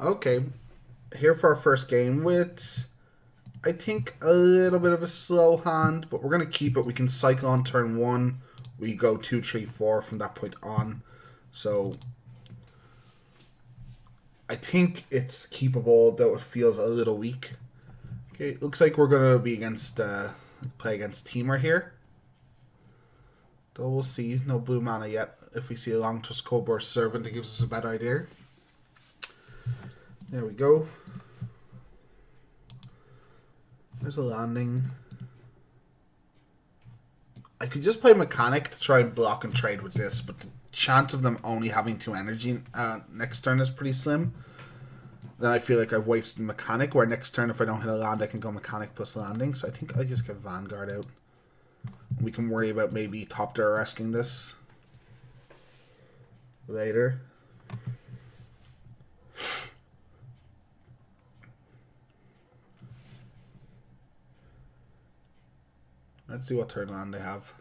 Okay, here for our first game with, I think, a little bit of a slow hand, but we're going to keep it. We can cycle on turn 1. We go 2, 3, 4 from that point on. So I think it's keepable, though it feels a little weak. Okay, looks like we're going to be against, play against Teamer here. Though we'll see. No blue mana yet. If we see a long tusk Cobra Servant, it gives us a better idea. There we go. There's a landing. I could just play Mechanic to try and block and trade with this, but the chance of them only having 2 energy next turn is pretty slim. Then I feel like I've wasted Mechanic, where next turn if I don't hit a land, I can go Mechanic plus landing. So I think I just get Vanguard out. We can worry about maybe top to arresting this later. Let's see what turn land they have.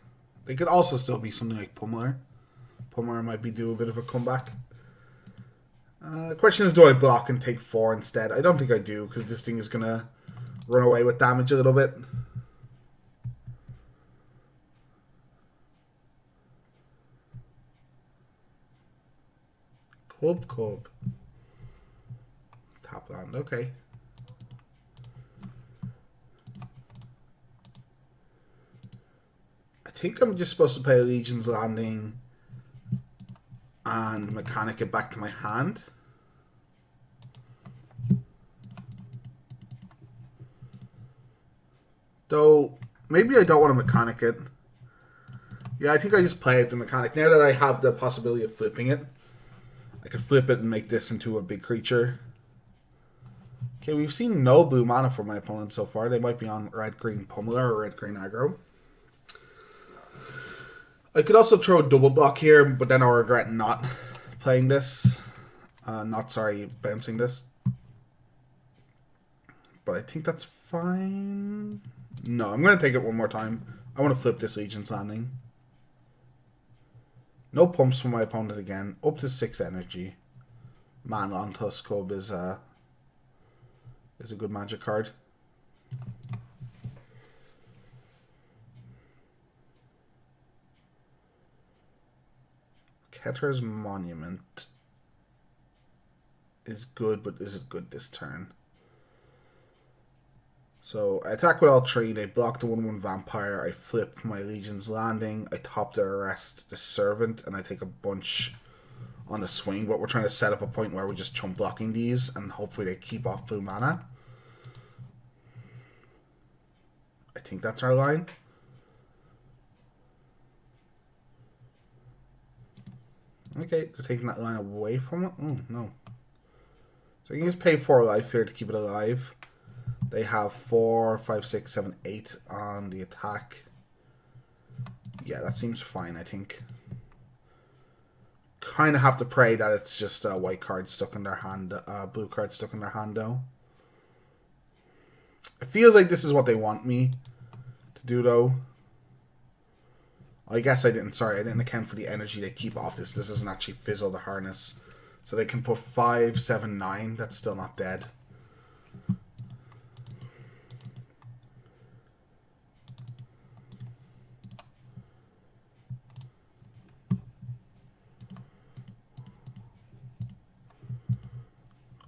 They could also still be something like Pummeler. Pummeler might be due a bit of a comeback. The question is, do I block and take 4 instead? I don't think I do, because this thing is going to run away with damage a little bit. Club. Top land, okay. I think I'm just supposed to play Legion's Landing and Mechanic it back to my hand. Though, maybe I don't want to Mechanic it. Yeah, I think I just play it the Mechanic. Now that I have the possibility of flipping it, I could flip it and make this into a big creature. Okay, we've seen no blue mana from my opponent so far. They might be on red-green Pummeler or red-green aggro. I could also throw a double block here, but then I'll regret not playing this. Bouncing this. But I think that's fine. No, I'm going to take it one more time. I want to flip this Legion's Landing. No pumps from my opponent again. Up to 6 energy. Man on Tuskub is a good magic card. Ketter's Monument is good, but is it good this turn? So I attack with all 3. They block the 1/1 vampire. I flip my Legion's Landing. I top to arrest the Servant, and I take a bunch on the swing. But we're trying to set up a point where we're just chump blocking these, and hopefully they keep off blue mana. I think that's our line. Okay, they're taking that line away from it. Oh, no. So you can just pay 4 life here to keep it alive. They have 4, 5, 6, 7, 8 on the attack. Yeah, that seems fine, I think. Kind of have to pray that it's just a white card stuck in their hand, blue card stuck in their hand, though. It feels like this is what they want me to do, though. I guess I didn't account for the energy they keep off this. This doesn't actually fizzle the harness. So they can put 5, 7, 9. That's still not dead.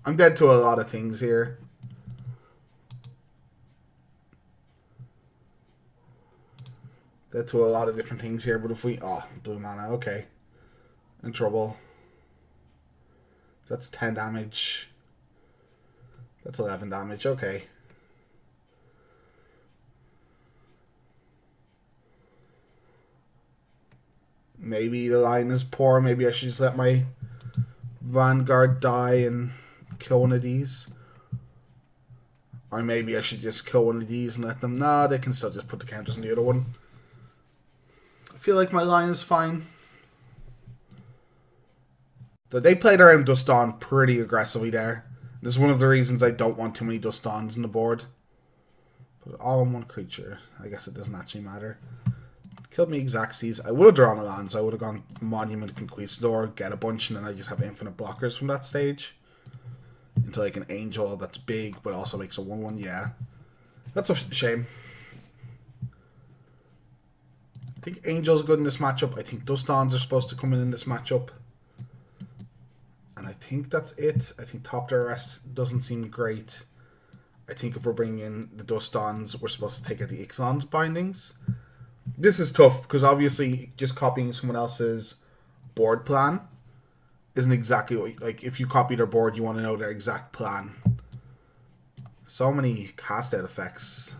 I'm dead to a lot of things here. Dead to a lot of different things here, but if we... Oh, blue mana, okay. In trouble. That's 10 damage. That's 11 damage, okay. Maybe the line is poor. Maybe I should just let my Vanguard die and kill one of these. Or maybe I should just kill one of these and let them... Nah, they can still just put the counters on the other one. I feel like my line is fine. So they played around Dust Dawn pretty aggressively there. This is one of the reasons I don't want too many Dust Dawns on the board. Put it all in one creature. I guess it doesn't actually matter. Killed me Xaxes. I would have drawn a land, so I would have gone Monument Conquistador, get a bunch, and then I just have infinite blockers from that stage. into like an angel that's big but also makes a 1/1. Yeah, that's a shame. I think angel's good in this matchup. I think Dustons are supposed to come in this matchup. And I think that's it. I think top to arrest doesn't seem great. I think if we're bringing in the Dustons, we're supposed to take out the Ixalan's bindings. This is tough because obviously just copying someone else's board plan isn't exactly what, like, if you copy their board, you want to know their exact plan. So many cast out effects.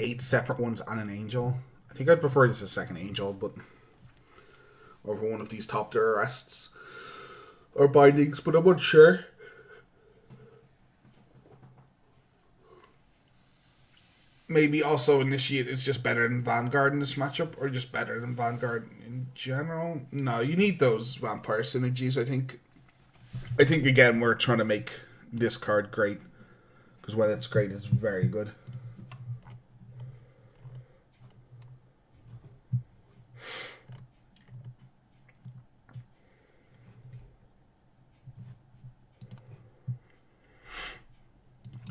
8 separate ones and an angel. I think I'd prefer this as a second angel, but over one of these top to arrests or bindings, but I'm unsure. Maybe also Initiate is just better than Vanguard in this matchup, or just better than Vanguard in general. No, you need those vampire synergies, I think. I think, again, we're trying to make this card great, because when it's great, it's very good.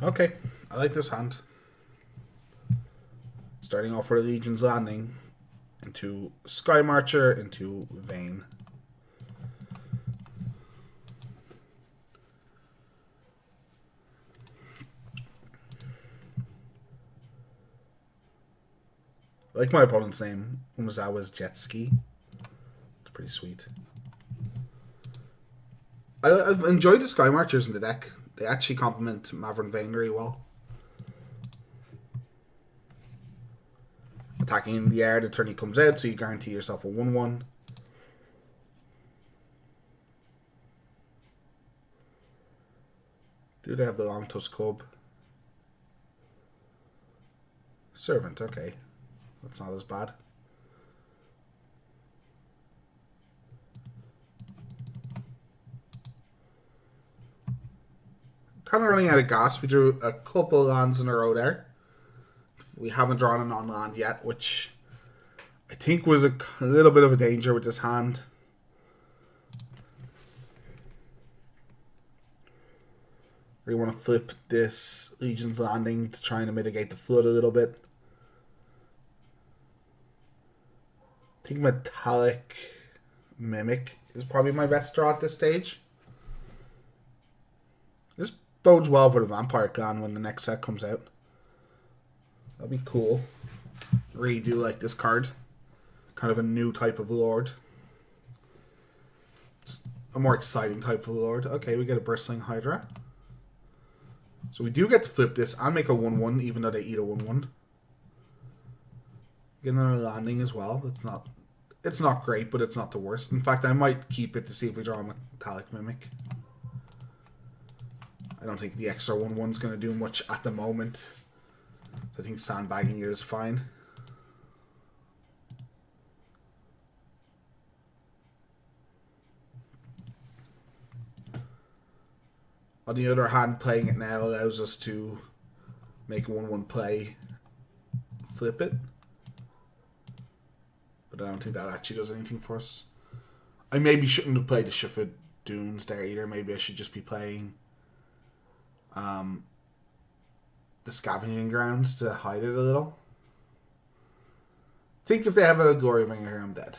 Okay, I like this hand. Starting off for the Legion's Landing, into Sky Marcher, into Vayne. I like my opponent's name, Umazawa's Jet Ski. It's pretty sweet. I've enjoyed the Sky Marchers in the deck. They actually complement Maverick Vayne very well. Attacking in the air, the turn he comes out, so you guarantee yourself a 1/1. Do they have the Long Tusk Cub? Servant, okay. That's not as bad. Kind of running out of gas. We drew a couple lands in a row there. We haven't drawn a non-land yet, which I think was a little bit of a danger with this hand. We want to flip this Legion's Landing to try and mitigate the flood a little bit. I think Metallic Mimic is probably my best draw at this stage. This bodes well for the Vampire Clan when the next set comes out. That'd be cool. Really do like this card. Kind of a new type of Lord. It's a more exciting type of Lord. Okay, we get a Bristling Hydra. So we do get to flip this and make a 1/1, even though they eat a 1/1. Get another landing as well. It's not great, but it's not the worst. In fact, I might keep it to see if we draw a Metallic Mimic. I don't think the extra 1/1's going to do much at the moment. I think sandbagging it is fine. On the other hand, playing it now allows us to make a 1/1 play, flip it. But I don't think that actually does anything for us. I maybe shouldn't have played the Shifted Dunes there either. Maybe I should just be playing the Scavenging Grounds to hide it a little. I think if they have a Glorybringer here, I'm dead.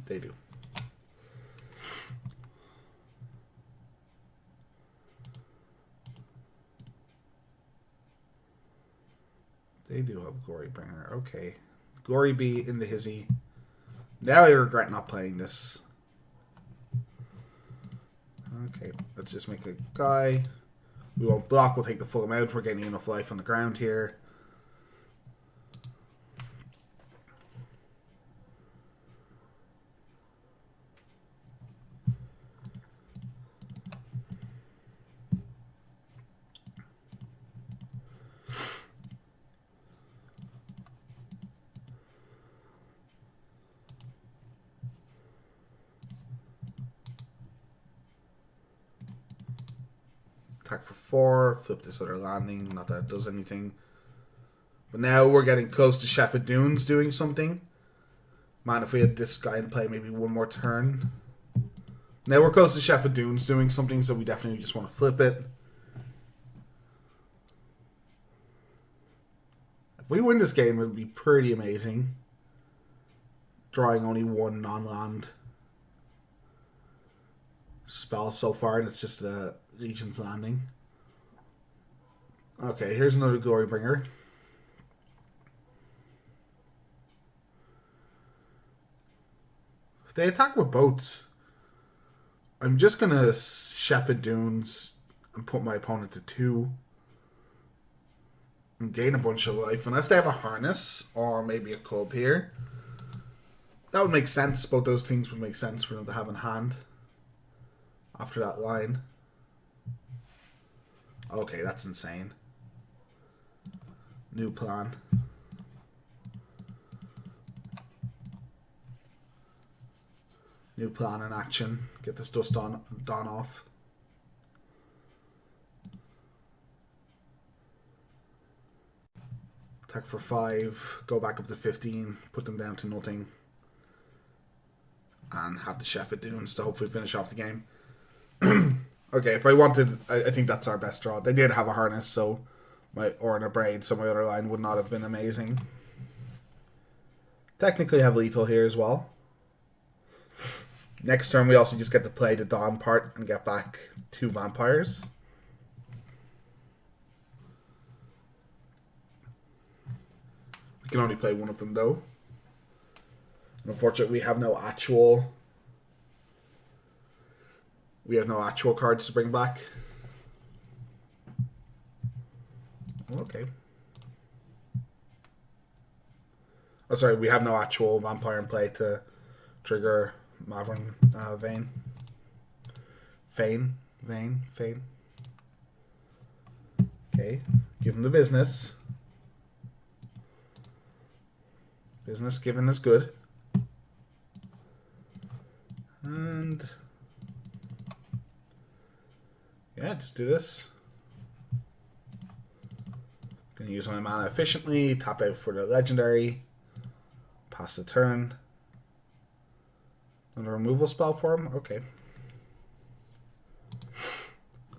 They do. They do have Glorybringer. Okay. Glory be in the hizzy. Now I regret not playing this. Okay, let's just make a guy. We won't block, we'll take the full amount. We're getting enough life on the ground here. Attack for 4, flip this other landing, not that it does anything. But now we're getting close to Sheffield Dunes doing something. Man, if we had this guy in play maybe one more turn. Now we're close to Chef of Dunes doing something, so we definitely just want to flip it. If we win this game, it would be pretty amazing. Drawing only one non-land spell so far, and it's just a Legion's Landing. Okay, here's another Glorybringer. If they attack with boats, I'm just going to Chef of Dunes and put my opponent to 2. And gain a bunch of life. Unless they have a Harness or maybe a club here. That would make sense. Both those things would make sense for them to have in hand. After that line. Okay, that's insane. New plan. New plan in action. Get this dust on done off. Attack for 5. Go back up to 15. Put them down to nothing. And have the Chef of Dunes to hopefully finish off the game. Okay, if I wanted, I think that's our best draw. They did have a Harness, so or in a Braid, so my other line would not have been amazing. Technically have lethal here as well. Next turn we also just get to play the Dawn part and get back 2 vampires. We can only play one of them though. And unfortunately we have no actual cards to bring back. Okay. Oh, sorry, we have no actual vampire in play to trigger Maverick Fane. Okay, give him the business. Business given is good. And yeah, just do this. Gonna use my mana efficiently, tap out for the legendary, pass the turn. Another removal spell for him? Okay.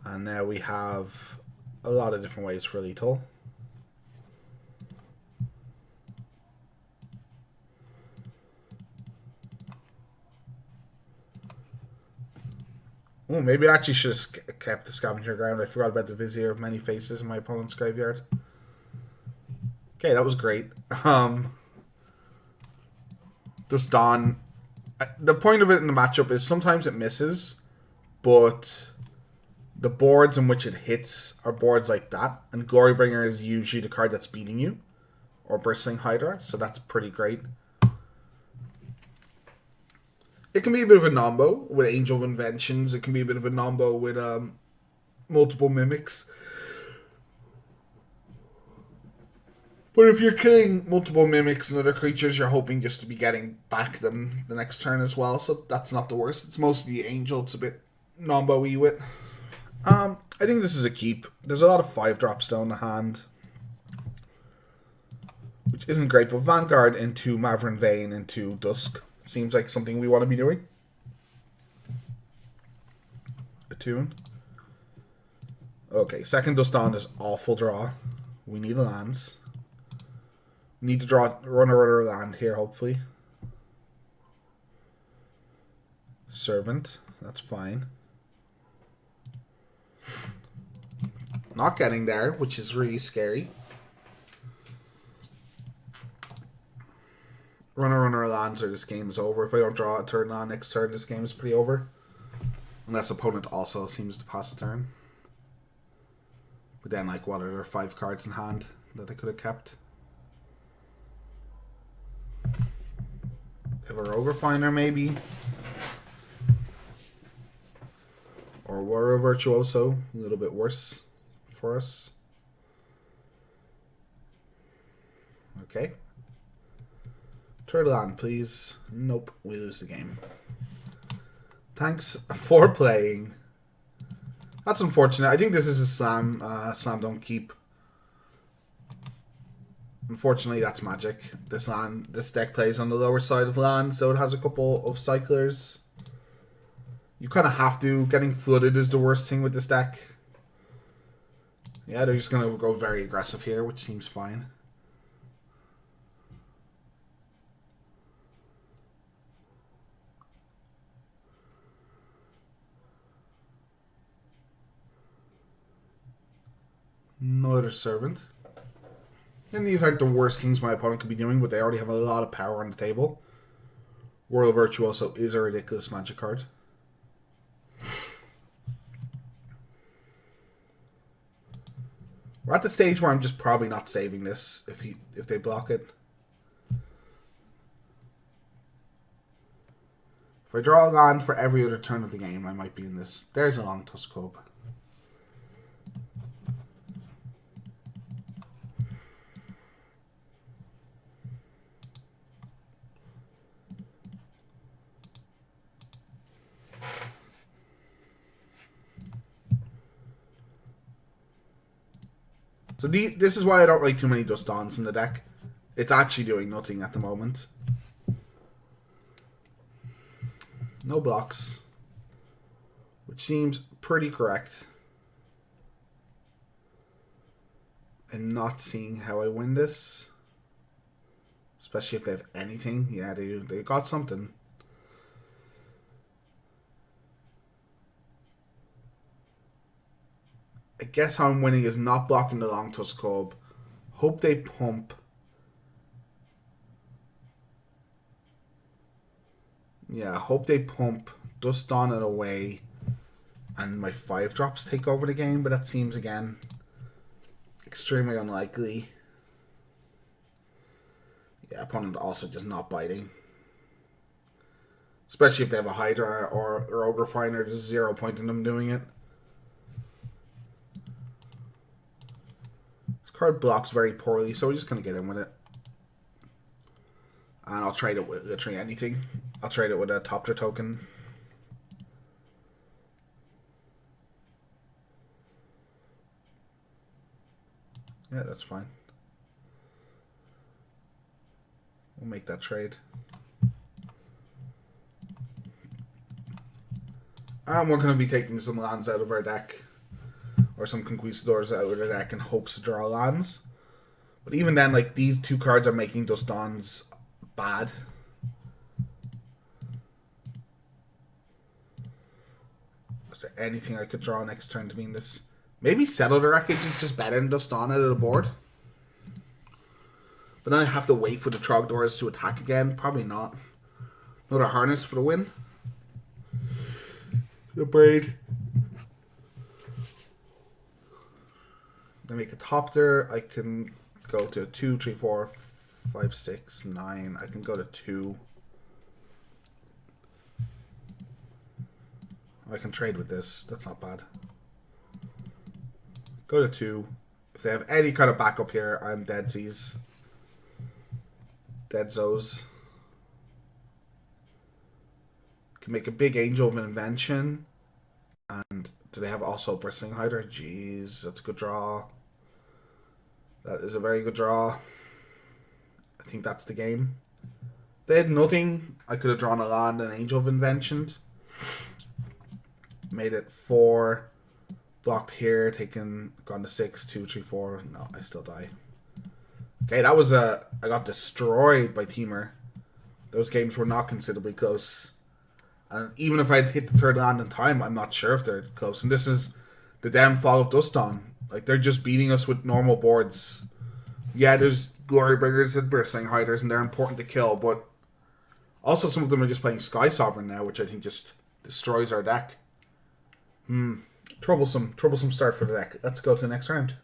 And now we have a lot of different ways for lethal. Oh, maybe I actually should have kept the Scavenger Ground. I forgot about the Vizier of Many Faces in my opponent's graveyard. Okay, that was great. This Dawn. The point of it in the matchup is sometimes it misses, but the boards in which it hits are boards like that. And Glorybringer is usually the card that's beating you. Or Bristling Hydra, so that's pretty great. It can be a bit of a nombo with Angel of Inventions. It can be a bit of a nombo with multiple mimics. But if you're killing multiple mimics and other creatures, you're hoping just to be getting back them the next turn as well. So that's not the worst. It's mostly the Angel. It's a bit nombo-y with. I think this is a keep. There's a lot of 5-drops down the hand, which isn't great. But Vanguard into Maverick Vein into Dusk seems like something we want to be doing. Attune. Okay, second Dust Dawn is awful draw. We need lands. We need to run a land here, hopefully. Servant. That's fine. Not getting there, which is really scary. Runner lands or this game is over. If I don't draw a turn land next turn, this game is pretty over. Unless opponent also seems to pass a turn. But then, like, what are there 5 cards in hand that they could have kept? They have a Rogue Refiner, maybe. Or Warrior Virtuoso, a little bit worse for us. Okay. Turtle land, please. Nope, we lose the game. Thanks for playing. That's unfortunate. I think this is a slam. Slam don't keep. Unfortunately, that's magic. This deck plays on the lower side of land, so it has a couple of cyclers. You kind of have to. Getting flooded is the worst thing with this deck. Yeah, they're just going to go very aggressive here, which seems fine. Another Servant. And these aren't the worst things my opponent could be doing, but they already have a lot of power on the table. Royal Virtuoso is a ridiculous Magic card. We're at the stage where I'm just probably not saving this if they block it. If I draw a land for every other turn of the game, I might be in this. There's a Long Tusk Cove. So this is why I don't like too many Dust Dawns in the deck. It's actually doing nothing at the moment. No blocks. Which seems pretty correct. I'm not seeing how I win this. Especially if they have anything. Yeah, they got something. I guess how I'm winning is not blocking the Long Tusk Cove. Hope they pump. Yeah, hope they pump. Dust Dawn it away. And my 5-drops take over the game, but that seems, again, extremely unlikely. Yeah, opponent also just not biting. Especially if they have a Hydra or Ogre Finder, there's 0 point in them doing it. Card blocks very poorly, so we're just going to get in with it. And I'll trade it with literally anything. I'll trade it with a top tier token. Yeah, that's fine. We'll make that trade. And we're going to be taking some lands out of our deck. Or some Conquistadors out of the deck in hopes to draw lands. But even then, like, these two cards are making Dust Dawns bad. Is there anything I could draw next turn to mean this? Maybe Settle the Wreckage is just better than Dust Dawn out of the board. But then I have to wait for the Trogdors to attack again. Probably not. Another Harness for the win. The Braid. I make a top there. I can go to 2, 3, 4, 5, 6, 9. I can go to 2. I can trade with this. That's not bad. Go to 2. If they have any kind of backup here, I'm deadsies. Deadzos. Can make a big Angel of Invention. And do they have also Bristling Hydra? Jeez, that's a good draw. That is a very good draw. I think that's the game. They had nothing. I could have drawn a land and Angel of Invention. Made it 4. Blocked here. Gone to 6, 2, 3, 4. No, I still die. Okay, that was I got destroyed by Teamer. Those games were not considerably close. And even if I'd hit the 3rd land in time, I'm not sure if they're close. And this is the downfall of Dust Dawn. Like, they're just beating us with normal boards. Yeah, there's Glory Bringers and Bristling Hiders, and they're important to kill, but also some of them are just playing Sky Sovereign now, which I think just destroys our deck. Troublesome start for the deck. Let's go to the next round.